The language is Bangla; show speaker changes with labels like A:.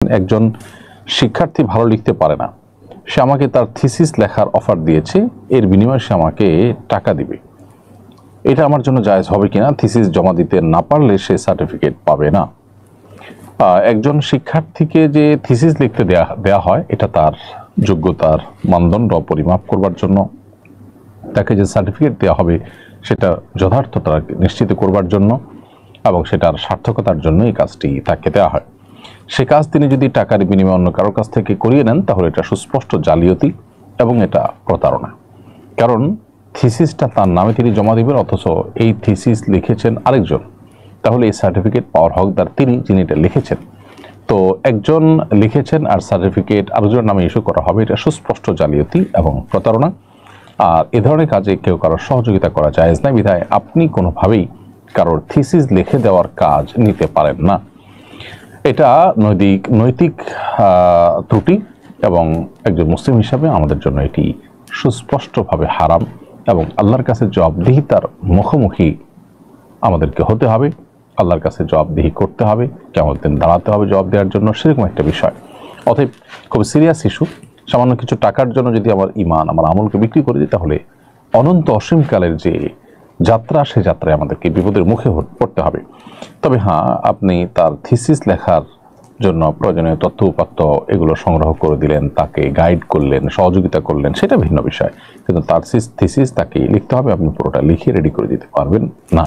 A: একজন শিক্ষার্থী ভালো লিখতে পারে না, সে আমাকে তার থিসিস লেখার অফার দিয়েছে, এর বিনিময়ে সে আমাকে টাকা দিবে। এটা আমার জন্য জায়েজ হবে কিনা? থিসিস জমা দিতে না পারলে সে সার্টিফিকেট পাবে না। একজন শিক্ষার্থীকে যে থিসিস লিখতে দেয়া হয়, এটা তার যোগ্যতার মানদণ্ড পরিমাপ করবার জন্য, তাকে যে সার্টিফিকেট দেওয়া হবে সেটা যথার্থতা নিশ্চিত করবার জন্য এবং সেটার সার্থকতার জন্য এই কাজটি তাকে দেওয়া হয়। সে কাজ তিনি যদি টাকার বিনিময়ে অন্য কারোর কাছ থেকে করিয়ে নেন, তাহলে এটা সুস্পষ্ট জালিয়াতি এবং এটা প্রতারণা। কারণ থিসিসটা তার নামে তিনি জমা দিবেন, অথচ এই থিসিস লিখেছেন আরেকজন, তাহলে এই সার্টিফিকেট পাওয়ার হকদার তিনি, যিনি এটা লিখেছেন। তো একজন লিখেছেন আর সার্টিফিকেট আরেকজনের নামে ইস্যু করা হবে, এটা সুস্পষ্ট জালিয়াতি এবং প্রতারণা। আর এ ধরনের কাজে কেউ কারোর সহযোগিতা করা জায়েজ নাই, বিধায় আপনি কোনোভাবেই কারোর থিসিস লিখে দেওয়ার কাজ নিতে পারেন না। এটা নৈতিক ত্রুটি এবং একজন মুসলিম হিসাবে আমাদের জন্য এটি সুস্পষ্টভাবে হারাম এবং আল্লাহর কাছে জবাবদিহিতার মুখোমুখি আমাদেরকে হতে হবে। আল্লাহর কাছে জবাবদিহি করতে হবে, কিয়ামত দিন দাঁড়াতে হবে জবাব দেওয়ার জন্য, সেরকম একটা বিষয়। অতএব খুব সিরিয়াস ইস্যু। সামান্য কিছু টাকার জন্য যদি আমার ইমান, আমার আমলকে বিক্রি করে দিই, তাহলে অনন্ত অসীমকালের যে যাত্রা, সে যাত্রায় আমাদেরকে বিপদের মুখে পড়তে হবে। তবে হ্যাঁ, আপনি তার থিসিস লেখার জন্য প্রয়োজনীয় তথ্য উপাত্ত এগুলো সংগ্রহ করে দিলেন, তাকে গাইড করলেন, সহযোগিতা করলেন, সেটা ভিন্ন বিষয়। কিন্তু তার থিসিস তাকে লিখতে হবে, আপনি পুরোটা লিখে রেডি করে দিতে পারবেন না।